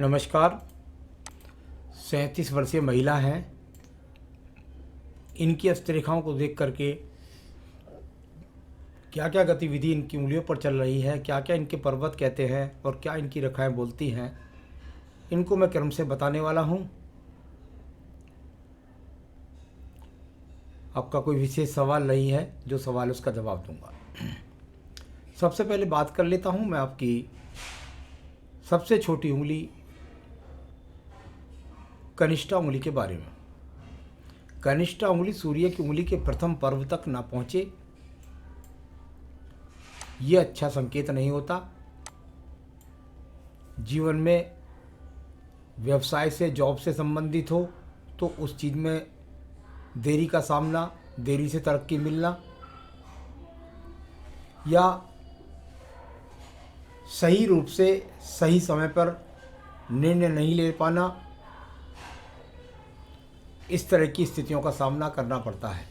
नमस्कार। 37 वर्षीय महिला हैं। इनकी हस्तरेखाओं को देख करके क्या क्या गतिविधि इनकी उंगलियों पर चल रही है, क्या क्या इनके पर्वत कहते हैं और क्या इनकी रेखाएं बोलती हैं, इनको मैं क्रम से बताने वाला हूं। आपका कोई विशेष सवाल नहीं है, जो सवाल है उसका जवाब दूंगा। सबसे पहले बात कर लेता हूं मैं आपकी सबसे छोटी उंगली कनिष्ठा उंगली के बारे में। कनिष्ठा उंगली सूर्य की उंगली के प्रथम पर्व तक ना पहुंचे, ये अच्छा संकेत नहीं होता। जीवन में व्यवसाय से, जॉब से संबंधित हो तो उस चीज़ में देरी का सामना, देरी से तरक्की मिलना, या सही रूप से सही समय पर निर्णय नहीं ले पाना, इस तरह की स्थितियों का सामना करना पड़ता है।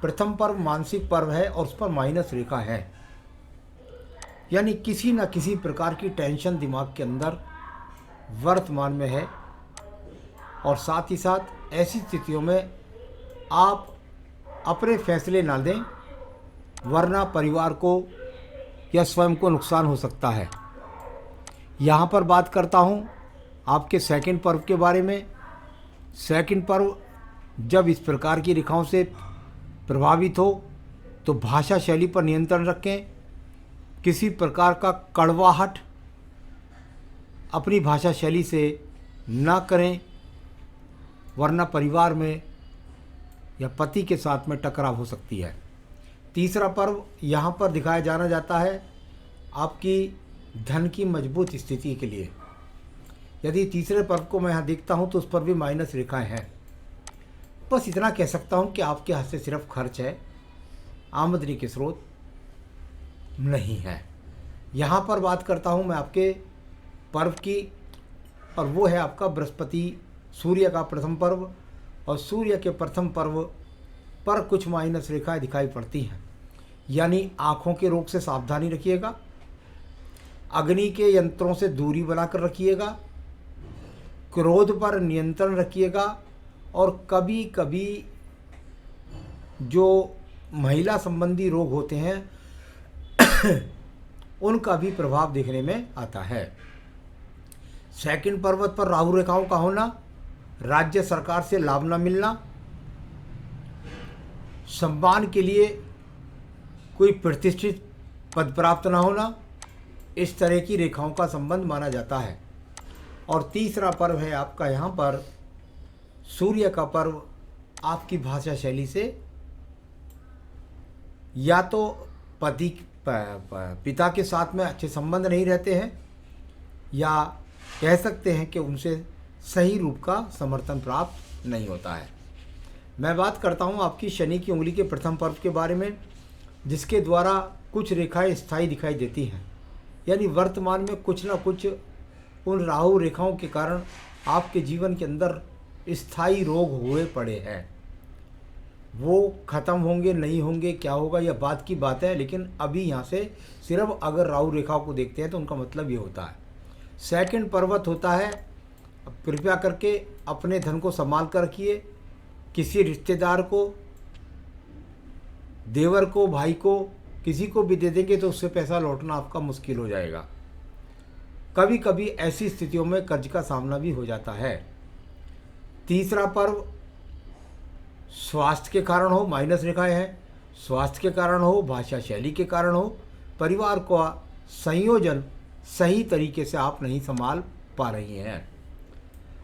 प्रथम पर्व मानसिक पर्व है और उस पर माइनस रेखा है, यानी किसी न किसी प्रकार की टेंशन दिमाग के अंदर वर्तमान में है। और साथ ही साथ ऐसी स्थितियों में आप अपने फैसले ना दें, वरना परिवार को या स्वयं को नुकसान हो सकता है। यहाँ पर बात करता हूँ आपके सेकंड पर्व के बारे में। सेकंड पर्व जब इस प्रकार की रेखाओं से प्रभावित हो तो भाषा शैली पर नियंत्रण रखें। किसी प्रकार का कड़वाहट अपनी भाषा शैली से ना करें, वरना परिवार में या पति के साथ में टकराव हो सकती है। तीसरा पर्व यहाँ पर दिखाया जाना जाता है आपकी धन की मजबूत स्थिति के लिए। यदि तीसरे पर्व को मैं यहाँ देखता हूँ तो उस पर भी माइनस रेखाएं हैं। बस इतना कह सकता हूँ कि आपके हाथ से सिर्फ खर्च है, आमदनी के स्रोत नहीं है। यहाँ पर बात करता हूँ मैं आपके पर्व की, और वो है आपका बृहस्पति सूर्य का प्रथम पर्व। और सूर्य के प्रथम पर्व पर कुछ माइनस रेखाएं दिखाई पड़ती हैं, यानी आँखों के रोग से सावधानी रखिएगा, अग्नि के यंत्रों से दूरी बनाकर रखिएगा, क्रोध पर नियंत्रण रखिएगा, और कभी कभी जो महिला संबंधी रोग होते हैं उनका भी प्रभाव देखने में आता है। सेकंड पर्वत पर राहु रेखाओं का होना, राज्य सरकार से लाभ न मिलना, सम्मान के लिए कोई प्रतिष्ठित पद प्राप्त न होना, इस तरह की रेखाओं का संबंध माना जाता है। और तीसरा पर्व है आपका यहाँ पर सूर्य का पर्व। आपकी भाषा शैली से या तो पिता के साथ में अच्छे संबंध नहीं रहते हैं, या कह सकते हैं कि उनसे सही रूप का समर्थन प्राप्त नहीं होता है। मैं बात करता हूँ आपकी शनि की उंगली के प्रथम पर्व के बारे में, जिसके द्वारा कुछ रेखाएं स्थायी दिखाई देती हैं, यानी वर्तमान में कुछ ना कुछ उन राहु रेखाओं के कारण आपके जीवन के अंदर स्थायी रोग हुए पड़े हैं। वो ख़त्म होंगे नहीं होंगे, क्या होगा, यह बात की बात है। लेकिन अभी यहाँ से सिर्फ अगर राहु रेखाओं को देखते हैं तो उनका मतलब ये होता है। सेकंड पर्वत होता है, कृपया करके अपने धन को संभाल कर रखिए। किसी रिश्तेदार को, देवर को, भाई को, किसी को भी दे देंगे तो उससे पैसा लौटना आपका मुश्किल हो जाएगा। कभी कभी ऐसी स्थितियों में कर्ज का सामना भी हो जाता है। तीसरा पर्व स्वास्थ्य के कारण हो, माइनस रेखाएं हैं, स्वास्थ्य के कारण हो, भाषा शैली के कारण हो, परिवार का संयोजन सही तरीके से आप नहीं संभाल पा रही हैं।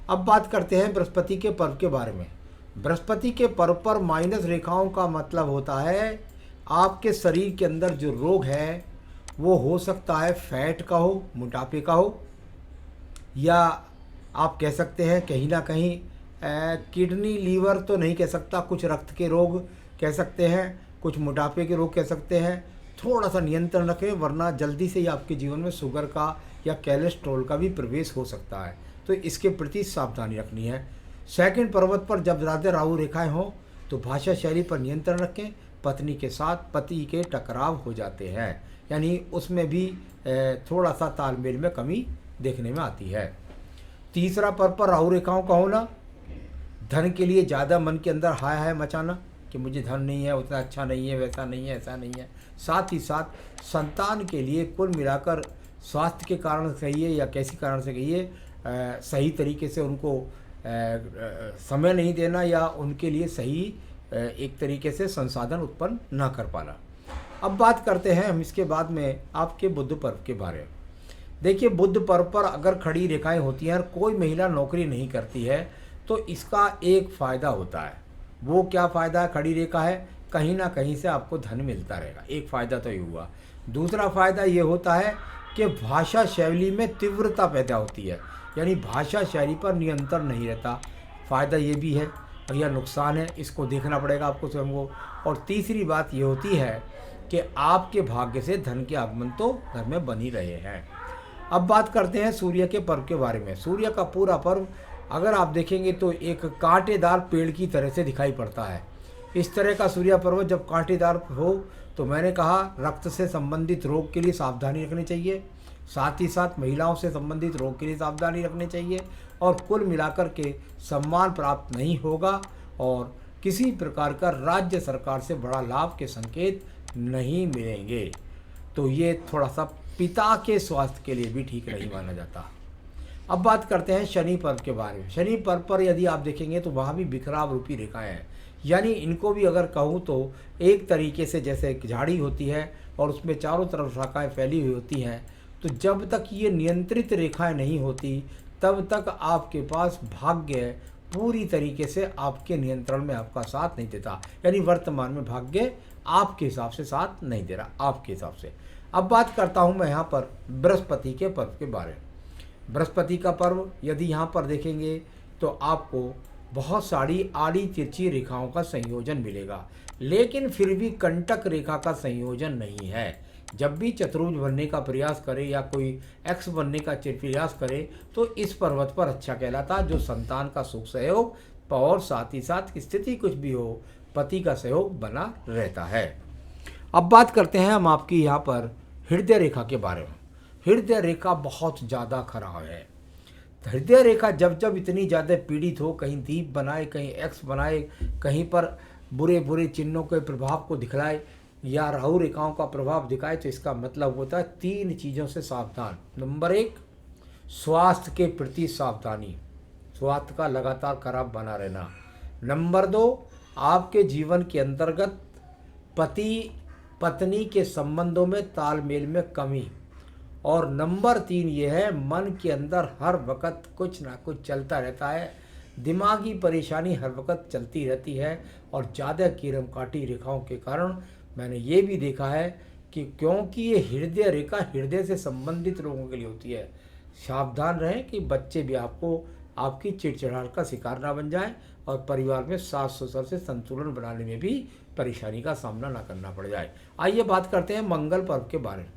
अब बात करते हैं बृहस्पति के पर्व के बारे में। बृहस्पति के पर्व पर माइनस रेखाओं का मतलब होता है आपके शरीर के अंदर जो रोग है वो हो सकता है फैट का हो, मोटापे का हो, या आप कह सकते हैं कहीं ना कहीं किडनी, लीवर तो नहीं कह सकता, कुछ रक्त के रोग कह सकते हैं, कुछ मोटापे के रोग कह सकते हैं। थोड़ा सा नियंत्रण रखें, वरना जल्दी से ही आपके जीवन में शुगर का या कोलेस्ट्रॉल का भी प्रवेश हो सकता है, तो इसके प्रति सावधानी रखनी है। सेकंड पर्वत पर जब ज़्यादा राहु रेखाएं हों तो भाषा शैली पर नियंत्रण रखें। पत्नी के साथ पति के टकराव हो जाते हैं, यानी उसमें भी थोड़ा सा तालमेल में कमी देखने में आती है। तीसरा पर्व पर राहु रेखाओं का होना, धन के लिए ज़्यादा मन के अंदर हाय हाय मचाना कि मुझे धन नहीं है, उतना अच्छा नहीं है, वैसा नहीं है, ऐसा नहीं है। साथ ही साथ संतान के लिए कुल मिलाकर स्वास्थ्य के कारण से कहिए या किसी कारण से कहिए सही तरीके से उनको समय नहीं देना या उनके लिए सही एक तरीके से संसाधन उत्पन्न ना कर पाना। अब बात करते हैं हम इसके बाद में आपके बुध पर्व के बारे में। देखिए, बुध पर्व पर अगर खड़ी रेखाएं होती हैं और कोई महिला नौकरी नहीं करती है तो इसका एक फ़ायदा होता है। वो क्या फ़ायदा है? खड़ी रेखा है, कहीं ना कहीं से आपको धन मिलता रहेगा, एक फ़ायदा तो ये हुआ। दूसरा फ़ायदा ये होता है कि भाषा शैली में तीव्रता पैदा होती है, यानी भाषा शैली पर नियंत्रण नहीं रहता। फ़ायदा ये भी है और यह नुकसान है, इसको देखना पड़ेगा आपको स्वयं को। और तीसरी बात ये होती है कि आपके भाग्य से धन के आगमन तो घर में बन ही रहे हैं। अब बात करते हैं सूर्य के पर्व के बारे में। सूर्य का पूरा पर्व अगर आप देखेंगे तो एक कांटेदार पेड़ की तरह से दिखाई पड़ता है। इस तरह का सूर्य पर्व जब कांटेदार हो तो मैंने कहा रक्त से संबंधित रोग के लिए सावधानी रखनी चाहिए, साथ ही साथ महिलाओं से संबंधित रोग के लिए सावधानी रखनी चाहिए, और कुल मिलाकर के सम्मान प्राप्त नहीं होगा और किसी प्रकार का राज्य सरकार से बड़ा लाभ के संकेत नहीं मिलेंगे। तो ये थोड़ा सा पिता के स्वास्थ्य के लिए भी ठीक नहीं माना जाता। अब बात करते हैं शनि पर्व के बारे में। शनि पर्व पर यदि आप देखेंगे तो वहाँ भी बिखराव रूपी रेखाएं हैं, यानी इनको भी अगर कहूँ तो एक तरीके से जैसे एक झाड़ी होती है और उसमें चारों तरफ शाखाएं फैली हुई होती हैं, तो जब तक ये नियंत्रित रेखाएं नहीं होती तब तक आपके पास भाग्य पूरी तरीके से आपके नियंत्रण में आपका साथ नहीं देता, यानी वर्तमान में भाग्य आपके हिसाब से साथ नहीं दे रहा, आपके हिसाब से। अब बात करता हूँ मैं यहाँ पर बृहस्पति के पर्व के बारे में। बृहस्पति का पर्व यदि यहाँ पर देखेंगे तो आपको बहुत सारी आड़ी तिरछी रेखाओं का संयोजन मिलेगा, लेकिन फिर भी कंटक रेखा का संयोजन नहीं है। जब भी चतुर्भुज बनने का प्रयास करे या कोई एक्स बनने का प्रयास करे तो इस पर्वत पर अच्छा कहलाता, जो संतान का सुख सहयोग और साथ ही साथ स्थिति कुछ भी हो पति का सहयोग बना रहता है। अब बात करते हैं हम आपकी यहाँ पर हृदय रेखा के बारे में। हृदय रेखा बहुत ज़्यादा खराब है। हृदय रेखा जब जब इतनी ज़्यादा पीड़ित हो, कहीं दीप बनाए, कहीं एक्स बनाए, कहीं पर बुरे बुरे चिन्हों के प्रभाव को दिखलाए या राहु रेखाओं का प्रभाव दिखाए, तो इसका मतलब होता है 3 चीज़ों से सावधान। नंबर 1, स्वास्थ्य के प्रति सावधानी, स्वास्थ्य का लगातार खराब बना रहना। नंबर 2, आपके जीवन के अंतर्गत पति पत्नी के संबंधों में तालमेल में कमी। और नंबर 3 ये है, मन के अंदर हर वक्त कुछ ना कुछ चलता रहता है, दिमागी परेशानी हर वक्त चलती रहती है। और ज़्यादा कीरम काटी रेखाओं के कारण मैंने ये भी देखा है कि क्योंकि ये हृदय रेखा हृदय से संबंधित रोगों के लिए होती है, सावधान रहें कि बच्चे भी आपकी चिड़चिड़ाहट का शिकार ना बन जाए और परिवार में सास ससुर से संतुलन बनाने में भी परेशानी का सामना ना करना पड़ जाए। आइए बात करते हैं मंगल पर्व के बारे में।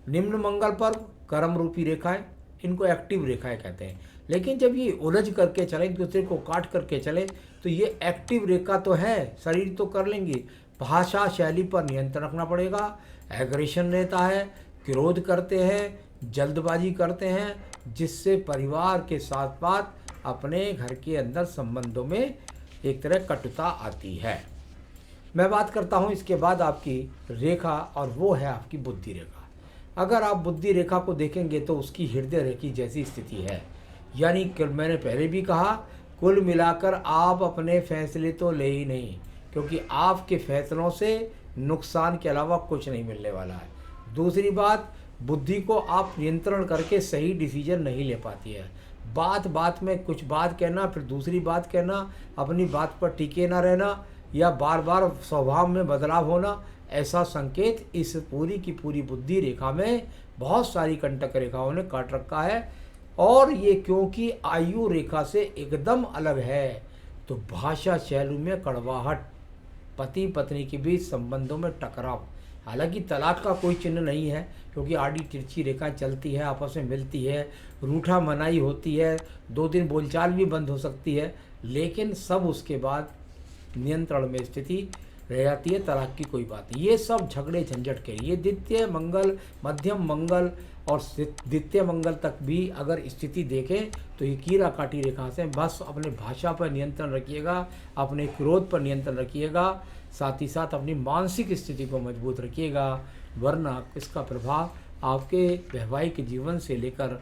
निम्न मंगल पर्व कर्म रूपी रेखाएं, इनको एक्टिव रेखाएं कहते हैं, लेकिन जब ये उलझ करके चले, एक दूसरे को काट करके चले, तो ये एक्टिव रेखा तो है, शरीर तो कर लेंगी, भाषा शैली पर नियंत्रण रखना पड़ेगा। एग्रेशन रहता है, क्रोध करते हैं, जल्दबाजी करते हैं, जिससे परिवार के साथ साथ अपने घर के अंदर संबंधों में एक तरह कटुता आती है। मैं बात करता हूँ इसके बाद आपकी रेखा, और वो है आपकी बुद्धि रेखा। अगर आप बुद्धि रेखा को देखेंगे तो उसकी हृदय रेखा जैसी स्थिति है, यानी कि मैंने पहले भी कहा, कुल मिलाकर आप अपने फैसले तो ले ही नहीं, क्योंकि आपके फैसलों से नुकसान के अलावा कुछ नहीं मिलने वाला है। दूसरी बात, बुद्धि को आप नियंत्रण करके सही डिसीजन नहीं ले पाती है। बात बात में कुछ बात कहना, फिर दूसरी बात कहना, अपनी बात पर टिके ना रहना या बार बार स्वभाव में बदलाव होना, ऐसा संकेत इस पूरी की पूरी बुद्धि रेखा में बहुत सारी कंटक रेखाओं ने काट रखा है। और ये क्योंकि आयु रेखा से एकदम अलग है, तो भाषा शैली में कड़वाहट, पति पत्नी के बीच संबंधों में टकराव, हालांकि तलाक का कोई चिन्ह नहीं है क्योंकि आड़ी तिरछी रेखा चलती है, आपस में मिलती है, रूठा मनाई होती है, 2 दिन बोलचाल भी बंद हो सकती है, लेकिन सब उसके बाद नियंत्रण में स्थिति रह जाती है, तलाक की कोई बात नहीं। ये सब झगड़े झंझट के लिए द्वितीय मंगल, मध्यम मंगल और द्वितीय मंगल तक भी अगर स्थिति देखें तो ये कीड़ा काटी रेखा से बस अपने भाषा पर नियंत्रण रखिएगा, अपने क्रोध पर नियंत्रण रखिएगा, साथ ही साथ अपनी मानसिक स्थिति को मजबूत रखिएगा, वरना इसका प्रभाव आपके वैवाहिक जीवन से लेकर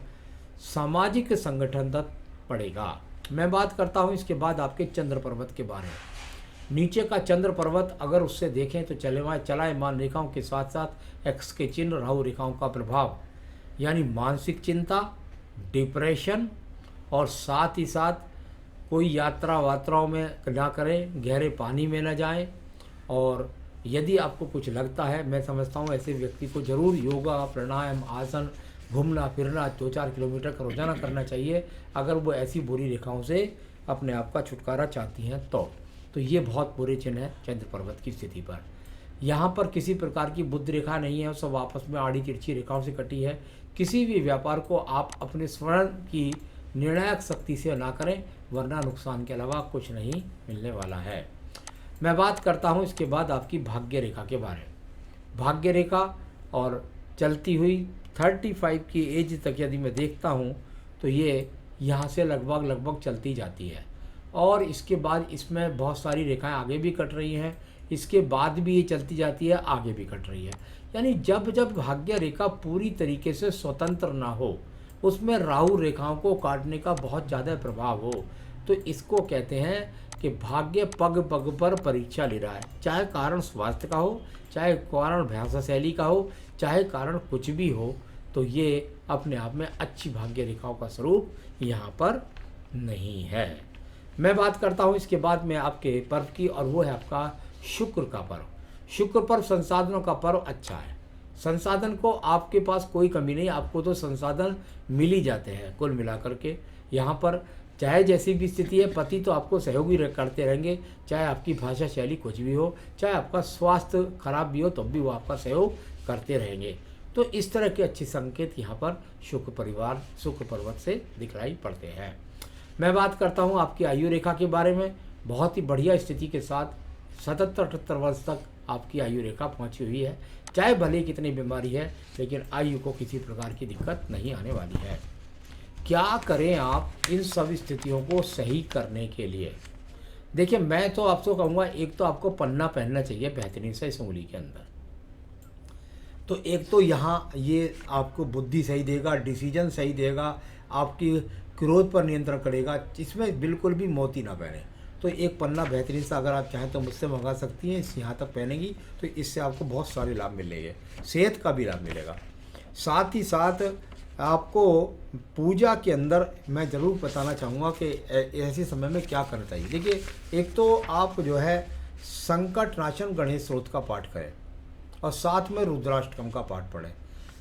सामाजिक संगठन तक पड़ेगा। मैं बात करता हूँ इसके बाद आपके चंद्र पर्वत के बारे में। नीचे का चंद्र पर्वत अगर उससे देखें तो चलायमान रेखाओं के साथ साथ एक्स के चिन्ह, राहु रेखाओं का प्रभाव, यानी मानसिक चिंता, डिप्रेशन, और साथ ही साथ कोई यात्रा वात्राओं में ना करें, गहरे पानी में न जाएं, और यदि आपको कुछ लगता है, मैं समझता हूँ ऐसे व्यक्ति को ज़रूर योगा, प्राणायाम, आसन, घूमना फिरना 2-4 किलोमीटर का रोजाना करना चाहिए अगर वो ऐसी बुरी रेखाओं से अपने आप का छुटकारा चाहती हैं तो ये बहुत बुरे चिन्ह है चंद्र पर्वत की स्थिति पर। यहाँ पर किसी प्रकार की बुद्ध रेखा नहीं है, सब आपस में आड़ी तिरछी रेखाओं से कटी है। किसी भी व्यापार को आप अपने स्वर्ण की निर्णायक शक्ति से ना करें, वरना नुकसान के अलावा कुछ नहीं मिलने वाला है। मैं बात करता हूँ इसके बाद आपकी भाग्य रेखा के बारे में। भाग्य रेखा और चलती हुई 35 की एज तक यदि मैं देखता हूँ तो ये यहाँ से लगभग चलती जाती है, और इसके बाद इसमें बहुत सारी रेखाएं आगे भी कट रही हैं, इसके बाद भी ये चलती जाती है, आगे भी कट रही है। यानी जब जब भाग्य रेखा पूरी तरीके से स्वतंत्र ना हो, उसमें राहु रेखाओं को काटने का बहुत ज़्यादा प्रभाव हो, तो इसको कहते हैं कि भाग्य पग पग पर परीक्षा ले रहा है। चाहे कारण स्वास्थ्य का हो, चाहे कारण भाषा शैली का हो, चाहे कारण कुछ भी हो, तो ये अपने आप में अच्छी भाग्य रेखाओं का स्वरूप यहाँ पर नहीं है। मैं बात करता हूँ इसके बाद में आपके पर्व की, और वो है आपका शुक्र का पर्व। शुक्र पर्व संसाधनों का पर्व अच्छा है। संसाधन को आपके पास कोई कमी नहीं, आपको तो संसाधन मिल ही जाते हैं कुल मिलाकर के। यहाँ पर चाहे जैसी भी स्थिति है, पति तो आपको सहयोगी करते रहेंगे, चाहे आपकी भाषा शैली कुछ भी हो, चाहे आपका स्वास्थ्य खराब भी हो, तब भी वो आपका सहयोग करते रहेंगे। तो इस तरह के अच्छे संकेत यहाँ पर शुक्र पर्वत से दिखलाई पड़ते हैं। मैं बात करता हूँ आपकी आयु रेखा के बारे में। बहुत ही बढ़िया स्थिति के साथ 77-78 वर्ष तक आपकी आयु रेखा पहुँची हुई है। चाहे भले कितनी बीमारी है, लेकिन आयु को किसी प्रकार की दिक्कत नहीं आने वाली है। क्या करें आप इन सब स्थितियों को सही करने के लिए? देखिए, मैं तो आपको कहूँगा, एक तो आपको पन्ना पहनना चाहिए बेहतरीन सा इस उंगली के अंदर। तो एक तो यहाँ ये आपको बुद्धि सही देगा, डिसीजन सही देगा, आपकी क्रोध पर नियंत्रण करेगा, इसमें बिल्कुल भी मोती ना पहने। तो एक पन्ना बेहतरीन सा अगर आप चाहें तो मुझसे मंगा सकती हैं, इस यहाँ तक पहनेंगी तो इससे आपको बहुत सारे लाभ मिलेंगे, सेहत का भी लाभ मिलेगा। साथ ही साथ आपको पूजा के अंदर मैं ज़रूर बताना चाहूँगा कि ऐसे समय में क्या करना चाहिए। देखिए, एक तो आप जो है संकट नाशन गणेश स्तोत्र का पाठ करें और साथ में रुद्राष्टकम का पाठ पढ़ें।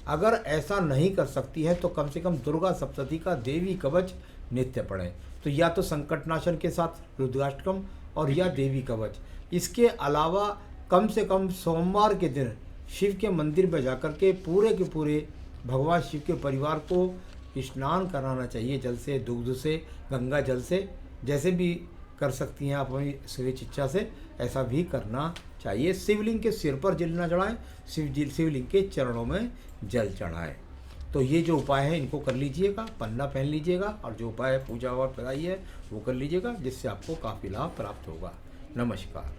अगर ऐसा नहीं कर सकती है तो कम से कम दुर्गा सप्तशती का देवी कवच नित्य पढ़ें। तो या तो संकटनाशन के साथ रुद्राष्टकम और या देवी कवच। इसके अलावा कम से कम सोमवार के दिन शिव के मंदिर पर जाकर के पूरे भगवान शिव के परिवार को स्नान कराना चाहिए, जल से, दुग्ध से, गंगा जल से, जैसे भी कर सकती हैं आप अपनी स्वेच्छ इच्छा से, ऐसा भी करना चाहिए। शिवलिंग के सिर पर जल न चढ़ाएं, शिवलिंग के चरणों में जल चढ़ाएं। तो ये जो उपाय है इनको कर लीजिएगा, पन्ना पहन लीजिएगा, और जो उपाय पूजा और पढ़ाई है वो कर लीजिएगा, जिससे आपको काफ़ी लाभ प्राप्त होगा। नमस्कार।